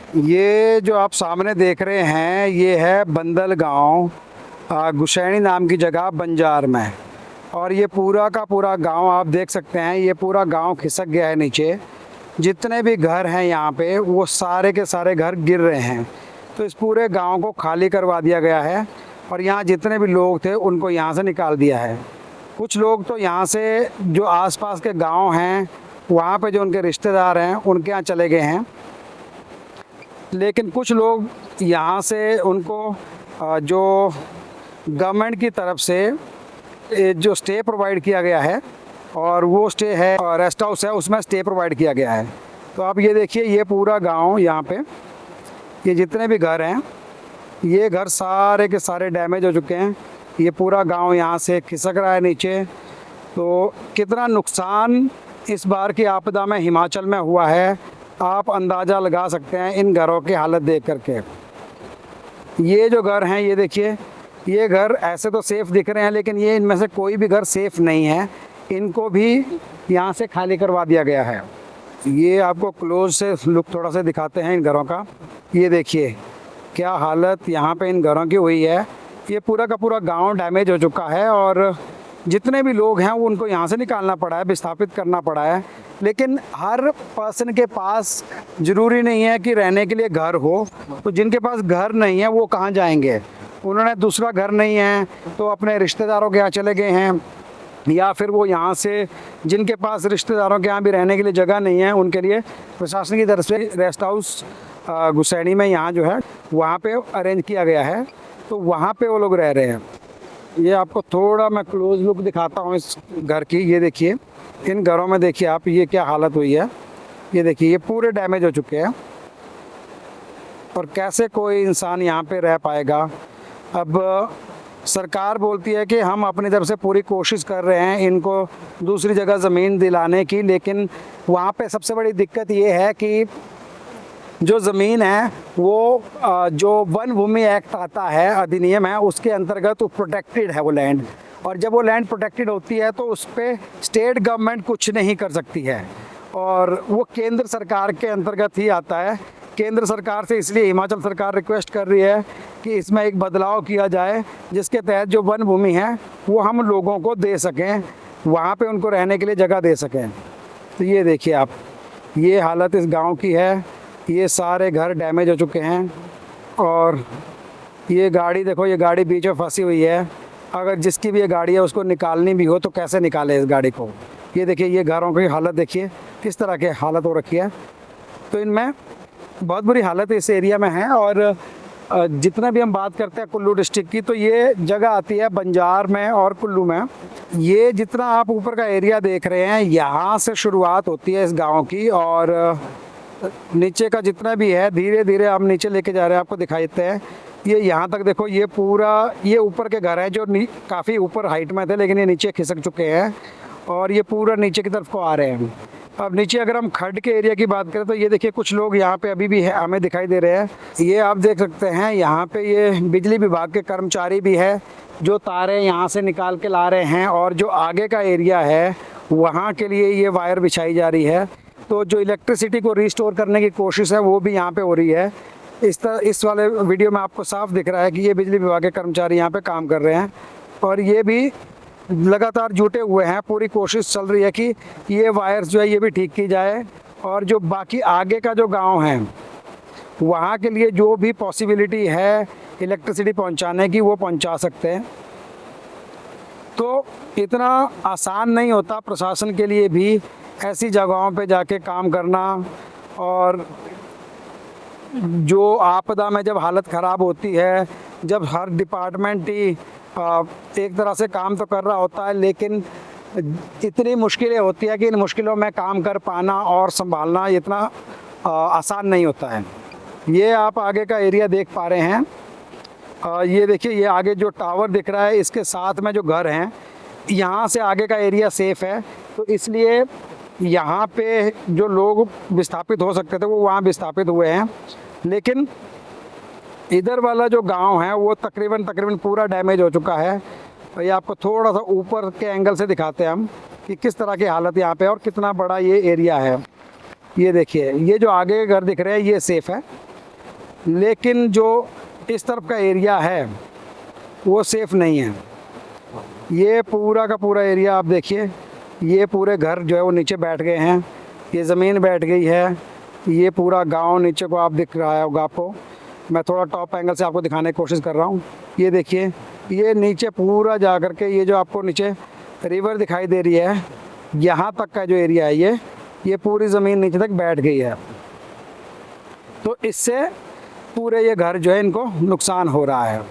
ये जो आप सामने देख रहे हैं ये है बंदल गांव, गुशैनी नाम की जगह बंजार में। और ये पूरा का पूरा गांव आप देख सकते हैं, ये पूरा गांव खिसक गया है नीचे। जितने भी घर हैं यहाँ पे वो सारे के सारे घर गिर रहे हैं। तो इस पूरे गांव को खाली करवा दिया गया है और यहाँ जितने भी लोग थे उनको यहाँ से निकाल दिया है। कुछ लोग तो यहाँ से जो आसपास के गांव हैं वहाँ पे जो उनके रिश्तेदार हैं उनके यहाँ चले गए हैं, लेकिन कुछ लोग यहाँ से उनको जो गवर्नमेंट की तरफ से जो स्टे प्रोवाइड किया गया है और वो स्टे है और रेस्ट हाउस है, उसमें स्टे प्रोवाइड किया गया है। तो आप ये देखिए, ये पूरा गांव यहाँ पे ये जितने भी घर हैं ये घर सारे के सारे डैमेज हो चुके हैं। ये पूरा गांव यहाँ से खिसक रहा है नीचे। तो कितना नुकसान इस बार की आपदा में हिमाचल में हुआ है आप अंदाज़ा लगा सकते हैं इन घरों की हालत देख करके। ये जो घर हैं ये देखिए, ये घर ऐसे तो सेफ़ दिख रहे हैं लेकिन ये इनमें से कोई भी घर सेफ़ नहीं है। इनको भी यहाँ से खाली करवा दिया गया है। ये आपको क्लोज से लुक थोड़ा सा दिखाते हैं इन घरों का। ये देखिए क्या हालत यहाँ पे इन घरों की हुई है। ये पूरा का पूरा गांव डैमेज हो चुका है और जितने भी लोग हैं वो उनको यहाँ से निकालना पड़ा है, विस्थापित करना पड़ा है। लेकिन हर पर्सन के पास ज़रूरी नहीं है कि रहने के लिए घर हो। तो जिनके पास घर नहीं है वो कहाँ जाएंगे? उन्होंने दूसरा घर नहीं है तो अपने रिश्तेदारों के यहाँ चले गए हैं, या फिर वो यहाँ से जिनके पास रिश्तेदारों के यहाँ भी रहने के लिए जगह नहीं है उनके लिए प्रशासन की तरफ से रेस्ट हाउस गुसैनी में यहाँ जो है वहाँ पे अरेंज किया गया है। तो वहाँ पे वो लोग रह रहे हैं। ये आपको थोड़ा मैं क्लोज लुक दिखाता हूँ इस घर की। ये देखिए इन घरों में देखिए आप, ये क्या हालत हुई है। ये देखिए ये पूरे डैमेज हो चुके हैं और कैसे कोई इंसान यहाँ पे रह पाएगा। अब सरकार बोलती है कि हम अपनी तरफ से पूरी कोशिश कर रहे हैं इनको दूसरी जगह ज़मीन दिलाने की, लेकिन वहाँ पे सबसे बड़ी दिक्कत ये है कि जो ज़मीन है वो जो वन भूमि एक्ट आता है, अधिनियम है, उसके अंतर्गत वो प्रोटेक्टेड है वो लैंड। और जब वो लैंड प्रोटेक्टेड होती है तो उस पर स्टेट गवर्नमेंट कुछ नहीं कर सकती है और वो केंद्र सरकार के अंतर्गत ही आता है। केंद्र सरकार से इसलिए हिमाचल सरकार रिक्वेस्ट कर रही है कि इसमें एक बदलाव किया जाए जिसके तहत जो वन भूमि है वो हम लोगों को दे सकें, वहाँ पे उनको रहने के लिए जगह दे सकें। तो ये देखिए आप, ये हालत इस गांव की है। ये सारे घर डैमेज हो चुके हैं और ये गाड़ी देखो, ये गाड़ी बीच में फंसी हुई है। अगर जिसकी भी ये गाड़ी है उसको निकालनी भी हो तो कैसे निकाले इस गाड़ी को। ये देखिए ये घरों की हालत देखिए किस तरह की हालत हो रखी है। तो इनमें बहुत बुरी हालत इस एरिया में है। और जितना भी हम बात करते हैं कुल्लू डिस्ट्रिक्ट की, तो ये जगह आती है बंजार में और कुल्लू में। ये जितना आप ऊपर का एरिया देख रहे हैं यहाँ से शुरुआत होती है इस गांव की और नीचे का जितना भी है धीरे धीरे हम नीचे लेके जा रहे हैं, आपको दिखाई देते हैं। ये यहाँ तक देखो, ये पूरा ये ऊपर के घर हैं जो काफ़ी ऊपर हाइट में थे लेकिन ये नीचे खिसक चुके हैं और ये पूरा नीचे की तरफ को आ रहे हैं। अब नीचे अगर हम खड्ड के एरिया की बात करें तो ये देखिए कुछ लोग यहाँ पे अभी भी है, हमें दिखाई दे रहे हैं। ये आप देख सकते हैं यहाँ पे ये बिजली विभाग के कर्मचारी भी है जो तारें यहाँ से निकाल के ला रहे हैं और जो आगे का एरिया है वहाँ के लिए ये वायर बिछाई जा रही है। तो जो इलेक्ट्रिसिटी को रिस्टोर करने की कोशिश है वो भी यहाँ पे हो रही है। इस वाले वीडियो में आपको साफ दिख रहा है कि ये बिजली विभाग के कर्मचारी यहाँ पे काम कर रहे हैं और ये भी लगातार जुटे हुए हैं। पूरी कोशिश चल रही है कि ये वायर्स जो है ये भी ठीक की जाए और जो बाकी आगे का जो गांव है वहाँ के लिए जो भी पॉसिबिलिटी है इलेक्ट्रिसिटी पहुँचाने की वो पहुँचा सकते हैं। तो इतना आसान नहीं होता प्रशासन के लिए भी ऐसी जगहों पे जाके काम करना। और जो आपदा में जब हालत ख़राब होती है, जब हर डिपार्टमेंट ही एक तरह से काम तो कर रहा होता है लेकिन इतनी मुश्किलें होती है कि इन मुश्किलों में काम कर पाना और संभालना इतना आसान नहीं होता है। ये आप आगे का एरिया देख पा रहे हैं। ये देखिए ये आगे जो टावर दिख रहा है इसके साथ में जो घर हैं यहाँ से आगे का एरिया सेफ़ है। तो इसलिए यहाँ पे जो लोग विस्थापित हो सकते थे वो वहाँ विस्थापित हुए हैं, लेकिन इधर वाला जो गांव है वो तकरीबन पूरा डैमेज हो चुका है। तो ये आपको थोड़ा सा ऊपर के एंगल से दिखाते हैं हम कि किस तरह की हालत यहाँ पे और कितना बड़ा ये एरिया है। ये देखिए ये जो आगे के घर दिख रहे हैं ये सेफ़ है लेकिन जो इस तरफ का एरिया है वो सेफ़ नहीं है। ये पूरा का पूरा एरिया आप देखिए, ये पूरे घर जो है वो नीचे बैठ गए हैं, ये ज़मीन बैठ गई है, ये पूरा गांव नीचे को आप दिख रहा होगा आपको। मैं थोड़ा टॉप एंगल से आपको दिखाने की कोशिश कर रहा हूँ। ये देखिए, ये नीचे पूरा जा कर के ये जो आपको नीचे रिवर दिखाई दे रही है, यहाँ तक का जो एरिया है ये पूरी ज़मीन नीचे तक बैठ गई है। तो इससे पूरे ये घर जो है इनको नुकसान हो रहा है।